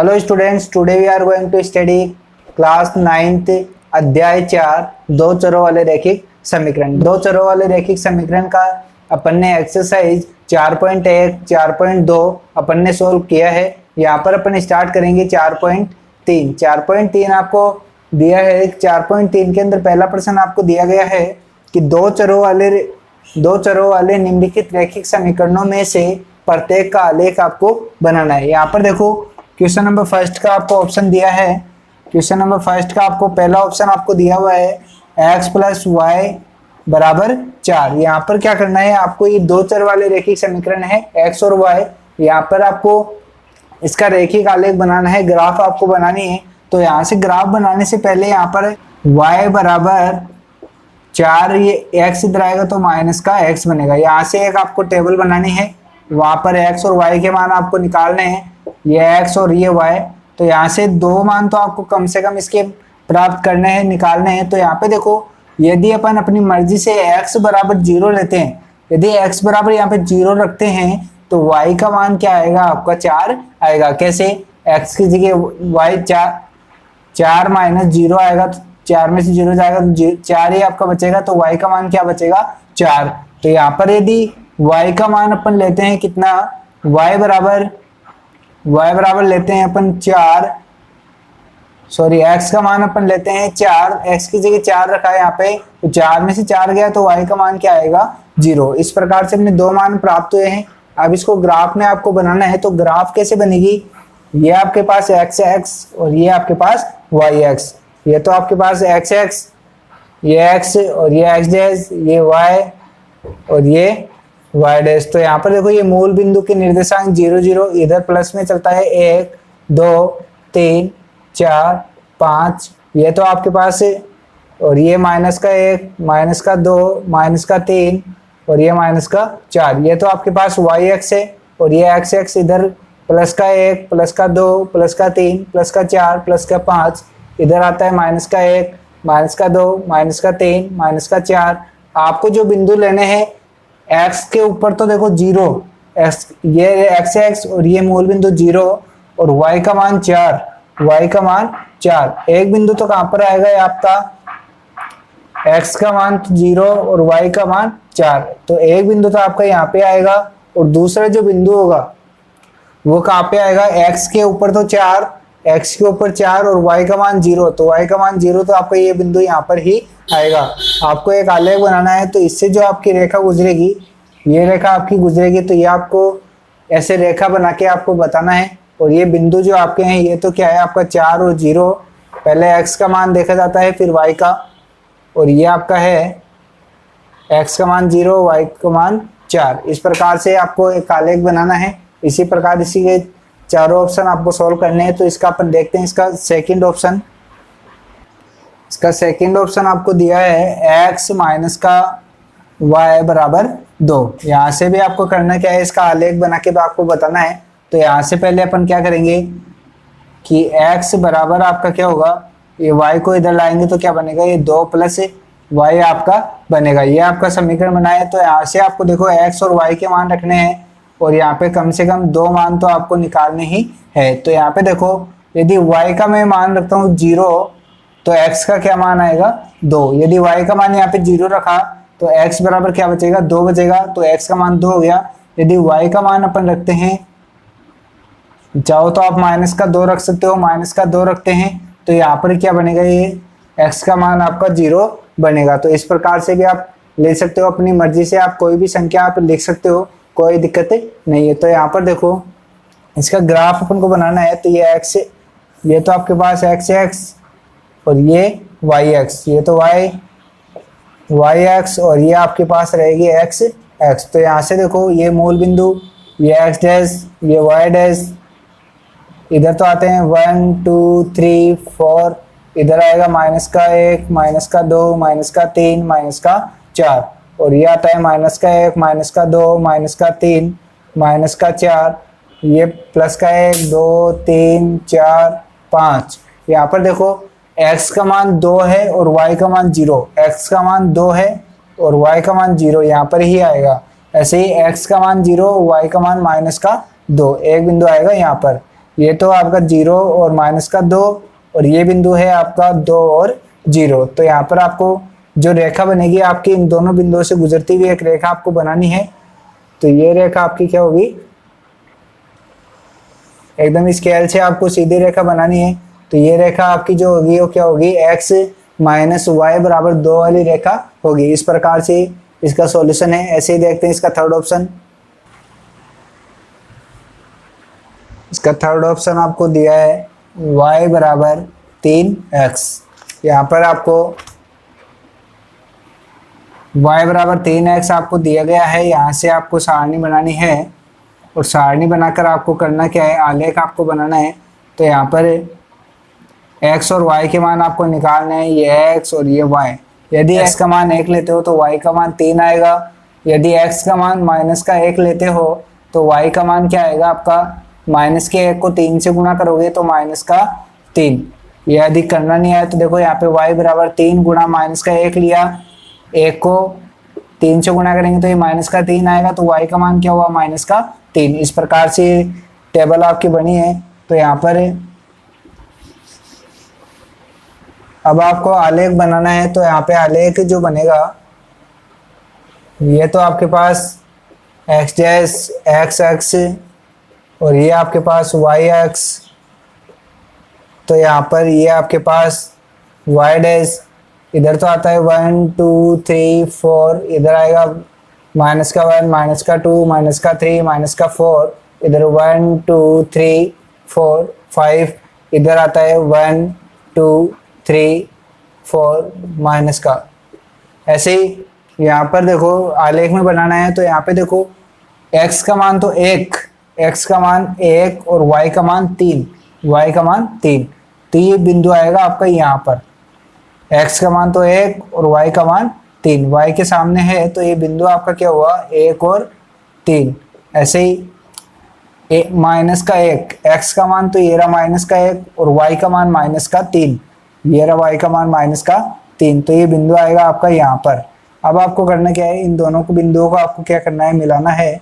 Hello students, today we are going to study class 9th अध्याय 4 दो चरों वाले रैखिक समीकरण। दो चरों वाले रैखिक समीकरण का अपन ने एक्सरसाइज 4.1 4.2 अपन ने सोल्व किया है। यहाँ पर अपन स्टार्ट करेंगे 4.3। 4.3 आपको दिया है। 4.3 के अंदर पहला प्रश्न आपको दिया गया है कि दो चरों वाले निम्नलिखित रैखिक समीकरणों में से प्रत्येक का आलेख आपको बनाना है। यहाँ पर देखो क्वेश्चन नंबर फर्स्ट का आपको ऑप्शन दिया है। क्वेश्चन नंबर फर्स्ट का आपको पहला ऑप्शन आपको दिया हुआ है x + y = 4। यहाँ पर क्या करना है आपको, ये दो चर वाले रैखिक समीकरण है x और y। यहाँ पर आपको इसका रैखिक आलेख बनाना है, ग्राफ आपको बनानी है। तो यहाँ से ग्राफ बनाने से पहले यहाँ पर y = 4, ये x इधर आएगा तो माइनस का x बनेगा। यहाँ से एक आपको टेबल बनानी है, वहां पर x और y के मान आपको निकालने हैं, ये x और ये y। तो यहाँ से दो मान तो आपको कम से कम इसके प्राप्त करने हैं, निकालने हैं। तो यहाँ पे देखो, यदि अपन अपनी मर्जी से x = 0 लेते हैं, यदि x बराबर यहाँ पे 0 रखते हैं तो y का मान क्या आएगा आपका 4 आएगा। कैसे? x की जगह y 4 - 0 आएगा, तो 4 में से 0 जाएगा तो 4 ही आपका बचेगा। तो y का मान क्या बचेगा 4। तो यहाँ पर यदि y का मान अपन लेते हैं कितना, y बराबर लेते हैं अपन 4, सॉरी x का मान अपन लेते हैं 4, x की जगह 4 रखा है यहाँ पे, तो 4 में से 4 गया तो y का मान क्या आएगा 0। इस प्रकार से अपने दो मान प्राप्त हुए हैं। अब इसको ग्राफ में आपको बनाना है। तो ग्राफ कैसे बनेगी, ये आपके पास x और ये आपके पास y। ये तो आपके पास x, ये x और ये x', ये y और ये y'। तो यहाँ पर देखो, ये मूल बिंदु के निर्देशांक 0 0 इधर प्लस में चलता है, 1 2 3 4 5, ये तो आपके पास है। और ये -1 -2 -3 और ये -4, ये तो आपके पास y है। और ये x इधर +1 +2 +3 +4 +5, इधर आता है -1 -2 -3 -4। आपको जो बिंदु लेने हैं x के ऊपर, तो देखो 0 x, ये x और ये मूल बिंदु 0 और y का मान 4। एक बिंदु तो कहां पर आएगा आपका, x का मान 0 और y का मान 4। तो एक बिंदु तो आपका यहाँ पे आएगा, और दूसरा जो बिंदु होगा वो कहाँ पे आएगा, x के ऊपर तो 4, x के ऊपर 4 और y का मान 0। तो y का मान 0 तो आपका ये बिंदु यहाँ पर ही आएगा। आपको एक आलेख बनाना है, तो इससे जो आपकी रेखा गुजरेगी, ये रेखा आपकी गुजरेगी, तो ये आपको ऐसे रेखा बना के आपको बताना है। और ये बिंदु जो आपके हैं, ये तो क्या है आपका 4 और 0, पहले x का मान देखा जाता है फिर y का। और ये आपका है x का मान 0, y का मान 4। इस प्रकार से आपको एक आलेख बनाना है। इसी प्रकार इसी के चारों ऑप्शन आपको सॉल्व करने हैं। तो इसका अपन देखते हैं, इसका सेकंड ऑप्शन आपको दिया है x - y = 2। यहाँ से भी आपको करना क्या है, इसका आलेख बना के आपको बताना है। तो यहाँ से पहले अपन क्या करेंगे कि x बराबर आपका क्या होगा, ये y को इधर लाएंगे तो क्या बनेगा, ये 2 + y आपका बनेगा। ये आपका समीकरण बना है। तो यहाँ से आपको देखो x और y के मान रखने हैं, और यहाँ पे कम से कम दो मान तो आपको निकालने ही है। तो यहाँ पे देखो, यदि y का मैं मान रखता हूँ 0, तो x का क्या मान आएगा 2। यदि y का मान यहाँ पे 0 रखा तो x बराबर क्या बचेगा 2 बचेगा। तो x का मान 2 हो गया। यदि y का मान अपन रखते हैं, चाहो तो आप -2 रख सकते हो, -2 रखते हैं तो यहाँ पर क्या बनेगा, ये x का मान आपका 0 बनेगा। तो इस प्रकार से भी आप ले सकते हो, अपनी मर्जी से आप कोई भी संख्या आप लिख सकते हो, कोई दिक्कत नहीं है। तो यहाँ पर देखो, इसका ग्राफ अपन को बनाना है। तो ये x, ये तो आपके पास x और ये y, ये तो y और ये आपके पास रहेगी x। तो यहाँ से देखो, ये मूल बिंदु, ये x', ये y', इधर तो आते हैं 1 2 3 4, इधर आएगा -1 -2 -3 -4, और ये आता है -1 -2 -3 -4, ये +1 2 3 4 5। यहाँ पर देखो x का मान 2 है और y का मान 0, x का मान 2 है और y का मान 0 यहाँ पर ही आएगा। ऐसे ही x का मान 0, y का मान -2, एक बिंदु आएगा यहाँ पर। ये तो आपका 0 और माइनस का 2, और ये बिंदु है आपका 2 और 0। तो यहाँ पर आपको जो रेखा बनेगी आपकी इन दोनों बिंदुओं से गुजरती हुई एक रेखा आपको बनानी है। तो ये रेखा आपकी क्या होगी, एकदम स्केल से आपको सीधी रेखा बनानी है। तो ये रेखा आपकी जो होगी वो क्या होगी, x माइनस वाई बराबर 2 वाली रेखा होगी। इस प्रकार से इसका सॉल्यूशन है। ऐसे ही देखते हैं इसका थर्ड ऑप्शन। इसका थर्ड ऑप्शन आपको दिया है y बराबर 3x। यहाँ पर आपको y बराबर 3x आपको दिया गया है। यहाँ से आपको सारणी बनानी है, और सारणी बनाकर आपको करना क्या है, आलेख आपको बनाना है। तो यहाँ पर x और y के मान आपको निकालने हैं, ये x और ये y। यदि x का मान 1 लेते हो तो y का मान 3 आएगा। यदि x का मान माइनस का 1 लेते हो तो y का मान क्या आएगा आपका, माइनस के 1 को 3 से गुणा करोगे तो माइनस का 3। यह यदि करना नहीं आया तो देखो यहाँ पे y बराबर 3 गुणा माइनस का 1 लिया, 1 को 3 से गुणा करेंगे तो ये माइनस का 3 आएगा। तो y का मान क्या हुआ, माइनस का 3। इस प्रकार से टेबल आपकी बनी है। तो यहाँ पर अब आपको आलेख बनाना है। तो यहाँ पे आलेख जो बनेगा, ये तो आपके पास x डैश एक्स एक्स और ये आपके पास y एक्स। तो यहाँ पर ये आपके पास y डैश, इधर तो आता है 1 2 3 4, इधर आएगा माइनस का 1 माइनस का 2 माइनस का 3 माइनस का 4, इधर 1 2 3 4 5, इधर आता है 1 2 3 4 माइनस का। ऐसे ही यहाँ पर देखो आलेख में बनाना है। तो यहाँ पे देखो x का मान तो 1, x का मान 1 और y का मान 3, y का मान 3। तो ये बिंदु आएगा आपका यहाँ पर, x का मान तो 1 और y का मान 3, y के सामने है। तो ये बिंदु आपका क्या हुआ, 1 और 3। ऐसे ही माइनस का 1, x का मान तो ये रहा माइनस का 1 और y का मान माइनस का 3, ये रहा y का मान माइनस का 3। तो ये बिंदु आएगा आपका यहाँ पर। अब आपको करना क्या है, इन दोनों को बिंदुओं को आपको क्या करना है, मिलाना है।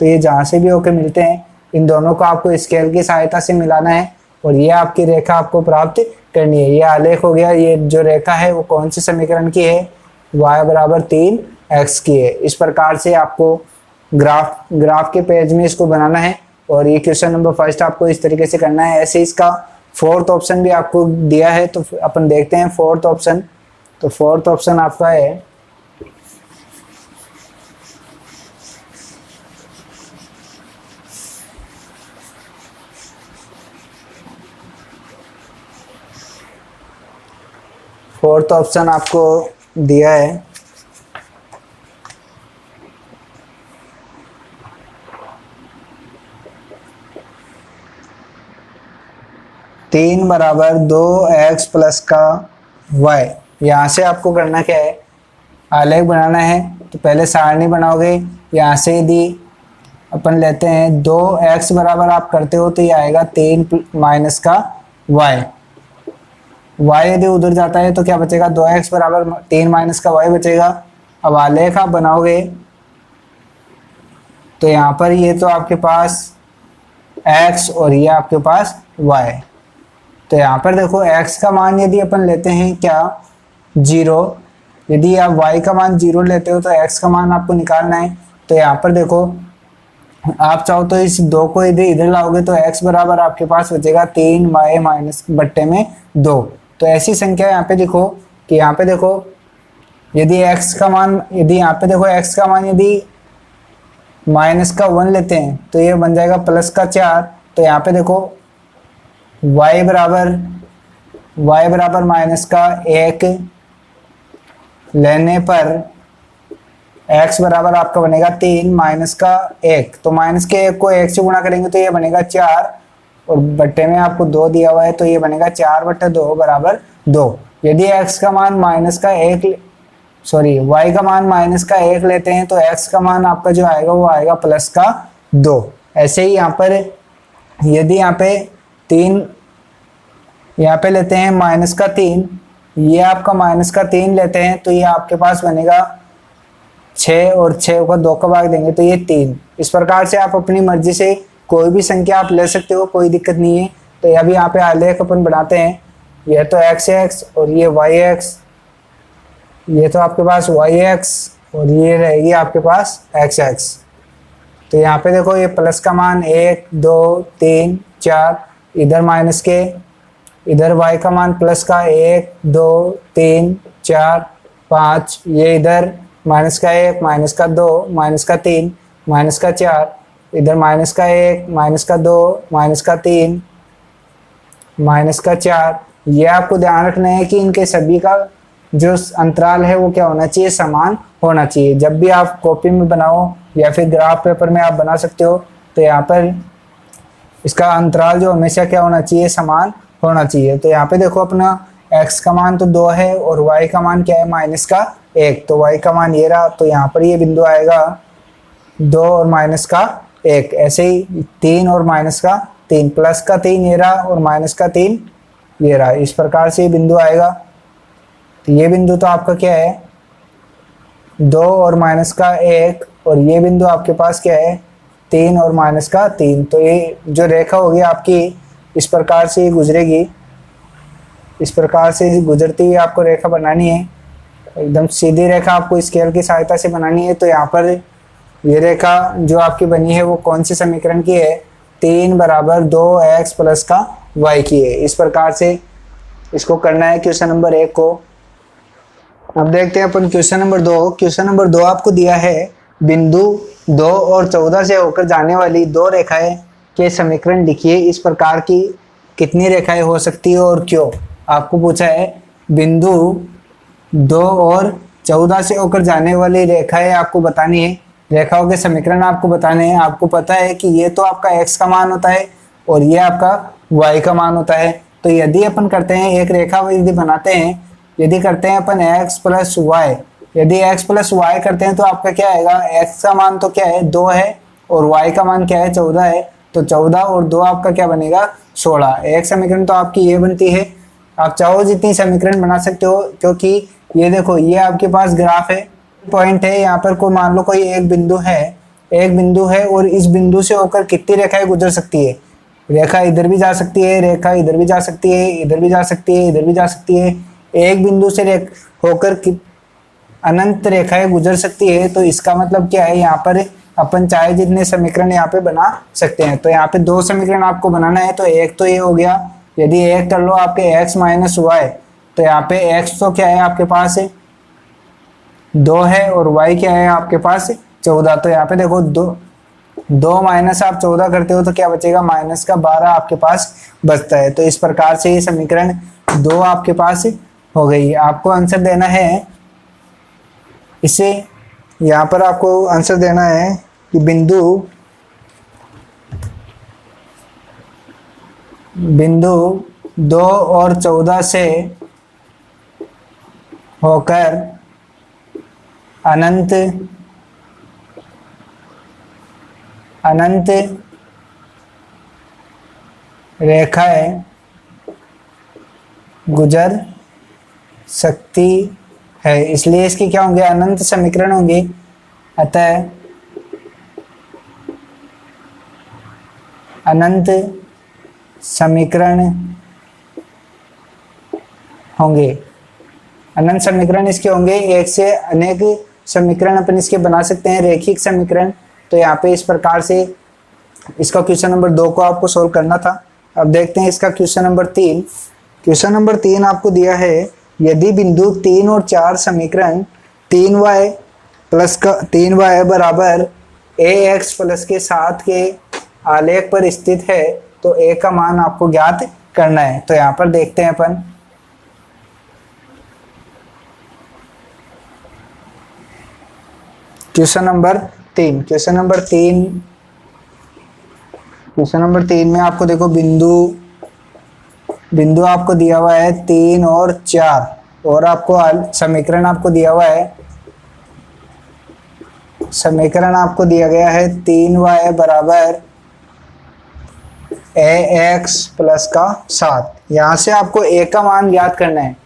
तो ये जहाँ से भी होकर मिलते हैं इन दोनों को आपको स्केल की सहायता से मिलाना है, और ये आपकी रेखा आपको प्राप्त करनी है। ये आलेख हो गया। ये जो रेखा है वो कौन से समीकरण की है, y बराबर 3x की है। इस प्रकार से आपको ग्राफ के पेज में इसको बनाना है, और ये क्वेश्चन नंबर फर्स्ट आपको इस तरीके से करना है। ऐसे इसका फोर्थ ऑप्शन भी आपको दिया है। तो अपन देखते हैं फोर्थ ऑप्शन। तो फोर्थ ऑप्शन आपका है फोर्थ ऑप्शन आपको दिया है 3 बराबर 2x प्लस का y। यहाँ से आपको करना क्या है, आलेख बनाना है। तो पहले सारणी बनाओगे। यहाँ से यदि अपन लेते हैं 2x बराबर आप करते हो तो ये आएगा 3 माइनस का y। y यदि उधर जाता है तो क्या बचेगा, 2x बराबर 3 माइनस का y बचेगा। अब आलेख आप बनाओगे तो यहाँ पर ये तो आपके पास x और ये आपके पास y। तो यहाँ पर देखो x का मान यदि अपन लेते हैं क्या 0, यदि आप y का मान 0 लेते हो तो x का मान आपको निकालना है। तो यहाँ पर देखो आप चाहो तो इस 2 को यदि इधर लाओगे तो x बराबर आपके पास बचेगा 3 y माइनस बट्टे में 2। तो ऐसी संख्या यहाँ पे देखो कि यहाँ पे देखो यदि x का मान, यदि यहाँ पे देखो x का मान यदि माइनस का 1 लेते हैं तो ये बन जाएगा प्लस का 4। तो यहाँ पे देखो y बराबर माइनस का 1 लेने पर x बराबर आपका बनेगा 3 माइनस का 1। तो माइनस के 1 को 1 से गुणा करेंगे तो ये बनेगा 4, और बट्टे में आपको 2 दिया हुआ है तो ये बनेगा 4 बट्टे 2 बराबर 2। यदि x का मान माइनस का 1 y का मान माइनस का 1 लेते हैं तो x का मान आपका जो आएगा वो आएगा प्लस का 2। ऐसे ही यहाँ पर यदि यहाँ पे 3 यहाँ पे लेते हैं माइनस का 3, ये आपका माइनस का 3 लेते हैं तो ये आपके पास बनेगा 6, और 6 को 2 का भाग देंगे तो ये 3। इस प्रकार से आप अपनी मर्जी से कोई भी संख्या आप ले सकते हो, कोई दिक्कत नहीं है। तो अभी यहाँ पे आलेख अपन बनाते हैं, ये तो एक्स एक्स और ये वाई एक्स, ये तो आपके पास वाई एक्स और ये रहेगी आपके पास एक्स एक्स। तो यहाँ पे देखो ये प्लस का मान 1 2 3 4, इधर माइनस के, इधर y का मान प्लस का 1 2 3 4 5, ये इधर माइनस का 1 माइनस का 2 माइनस का 3 माइनस का 4, इधर माइनस का 1 माइनस का 2 माइनस का 3 माइनस का 4। ये आपको ध्यान रखना है कि इनके सभी का जो अंतराल है वो क्या होना चाहिए, समान होना चाहिए। जब भी आप कॉपी में बनाओ या फिर ग्राफ पेपर में आप बना सकते हो, तो यहाँ पर इसका अंतराल जो हमेशा क्या होना चाहिए, समान होना चाहिए। तो यहाँ पे देखो अपना x का मान तो 2 है और y का मान क्या है, माइनस का 1, तो y का मान ये रहा। तो यहाँ पर ये बिंदु आएगा 2 और माइनस का 1, ऐसे ही 3 और माइनस का 3, प्लस का 3 ये रहा और माइनस का 3 ये रहा। इस प्रकार से ये बिंदु आएगा। तो ये बिंदु तो आपका क्या है, 2 और माइनस का 1, और ये बिंदु आपके पास क्या है, 3 और माइनस का 3। तो ये जो रेखा होगी आपकी इस प्रकार से गुजरेगी, इस प्रकार से गुजरती हुई आपको रेखा बनानी है, एकदम सीधी रेखा आपको स्केल की सहायता से बनानी है। तो यहाँ पर ये रेखा जो आपकी बनी है वो कौन से समीकरण की है, 3 बराबर 2x प्लस का y की है। इस प्रकार से इसको करना है क्वेश्चन नंबर 1 को। अब देखते हैं अपन क्वेश्चन नंबर 2। क्वेश्चन नंबर 2 आपको दिया है, बिंदु 2 और 14 से होकर जाने वाली दो रेखाएं के समीकरण लिखिए। इस प्रकार की कितनी रेखाएं हो सकती है और क्यों। आपको पूछा है बिंदु 2 और 14 से होकर जाने वाली रेखाएं आपको बतानी है, रेखाओं के समीकरण आपको बताने हैं। आपको पता है कि ये तो आपका x का मान होता है और ये आपका y का मान होता है। तो यदि अपन करते हैं एक रेखा यदि बनाते हैं, यदि करते हैं अपन x प्लस वाई, यदि x प्लस वाई करते हैं तो आपका क्या आएगा, x का मान तो क्या है 2 है और y का मान क्या है 14 है। तो 14 और 2 आपका क्या बनेगा 16। एक समीकरण तो आपकी ये बनती है। आप चाहो जितनी समीकरण बना सकते हो, क्योंकि ये देखो ये आपके पास ग्राफ है, पॉइंट है, यहाँ पर कोई मान लो कोई एक बिंदु है, एक बिंदु है और इस बिंदु से होकर कितनी रेखाएं गुजर सकती है। रेखा इधर भी जा सकती है, रेखा इधर भी जा सकती है, इधर भी जा सकती है, इधर भी जा सकती है। एक बिंदु से होकर अनंत रेखाएं गुजर सकती है। तो इसका मतलब क्या है, यहाँ पर अपन चाहे जितने समीकरण यहाँ पे बना सकते हैं। तो यहाँ पे 2 समीकरण आपको बनाना है। तो एक तो ये हो गया, यदि एक कर लो आपके x माइनस वाई, तो यहाँ पे x तो क्या है आपके पास 2 है और y क्या है आपके पास 14। तो यहाँ पे देखो 2 माइनस आप 14 करते हो तो क्या बचेगा, माइनस का 12 आपके पास बचता है। तो इस प्रकार से ये समीकरण 2 आपके पास हो गई। आपको आंसर देना है इसे, यहाँ पर आपको आंसर देना है कि बिंदु 2 और 14 से होकर अनंत रेखाएं गुजर सकती है, इसलिए इसके क्या होंगे, अनंत समीकरण होंगे। अतः अनंत समीकरण होंगे। अनंत समीकरण इसके होंगे, एक से अनेक समीकरण अपन इसके बना सकते हैं, रेखिक समीकरण। तो यहाँ पे इस प्रकार से इसका क्वेश्चन नंबर 2 को आपको सोल्व करना था। अब देखते हैं इसका क्वेश्चन नंबर 3। क्वेश्चन नंबर 3 आपको दिया है, यदि बिंदु 3 और 4 समीकरण 3y बराबर ax प्लस के 7 के आलेख पर स्थित है तो a का मान आपको ज्ञात करना है। तो यहाँ पर देखते हैं अपन, क्वेश्चन नंबर 3। क्वेश्चन नंबर 3 में आपको देखो बिंदु आपको दिया हुआ है 3 और 4 और आपको समीकरण आपको दिया हुआ है, समीकरण आपको दिया गया है 3y बराबर ax प्लस का 7। यहाँ से आपको a का मान ज्ञात करना है,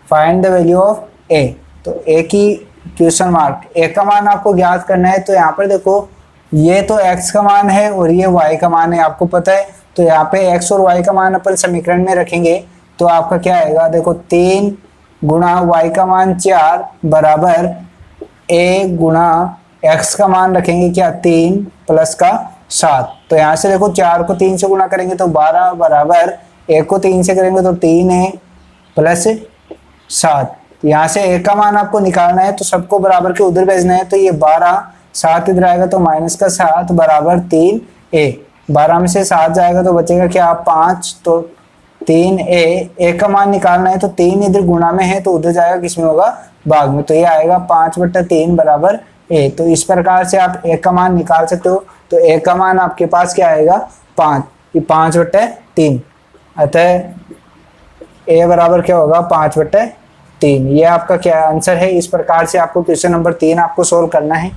find the value of a। तो a की क्वेश्चन मार्क, a का मान आपको ज्ञात करना है। तो यहाँ पर देखो ये तो x का मान है और ये y का मान है, आपको पता है। तो यहाँ पे x और y का मान अपन समीकरण में रखेंगे तो आपका क्या आएगा, देखो 3 गुणा y का मान 4 बराबर a गुणा x का मान रखेंगे क्या 3 प्लस का 7। तो यहाँ से देखो 4 को 3 से गुणा करेंगे तो 12 बराबर 1 को 3 से करेंगे तो 3 है प्लस 7। यहाँ से a का मान आपको निकालना है तो सबको बराबर के उधर भेजना है, तो ये 12 7 इधर आएगा तो माइनस का 7 बराबर 3a। 12 में से 7 जाएगा तो बचेगा क्या 5, तो 3a का मान निकालना है तो 3 इधर गुणा में है तो उधर जाएगा किसमें होगा, भाग में। तो ये आएगा 5/3 बराबर a। तो इस प्रकार से आप a का मान निकाल सकते हो। तो a का मान आपके पास क्या आएगा 5, ये 5/3। अतः a बराबर क्या होगा 5/3। ये आपका क्या आंसर है। इस प्रकार से आपको क्वेश्चन नंबर 3 आपको सोल्व करना है।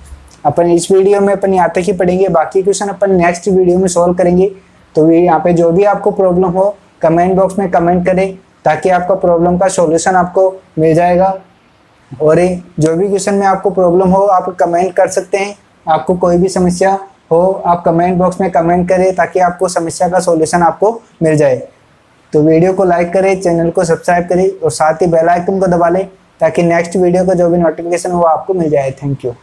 अपन इस वीडियो में अपन यहाँ तक ही पढ़ेंगे, बाकी क्वेश्चन अपन नेक्स्ट वीडियो में सोल्व करेंगे। तो यहाँ पे जो भी आपको प्रॉब्लम हो कमेंट बॉक्स में कमेंट करें ताकि आपका प्रॉब्लम का सॉल्यूशन आपको मिल जाएगा। और जो भी क्वेश्चन में आपको प्रॉब्लम हो आप कमेंट कर सकते हैं। आपको कोई भी समस्या हो आप कमेंट बॉक्स में कमेंट करें ताकि आपको समस्या का सॉल्यूशन आपको मिल जाए। तो वीडियो को लाइक करें, चैनल को सब्सक्राइब करें और साथ ही बेल आइकन को दबा लें ताकि नेक्स्ट वीडियो का जो भी नोटिफिकेशन हो आपको मिल जाए। Thank you.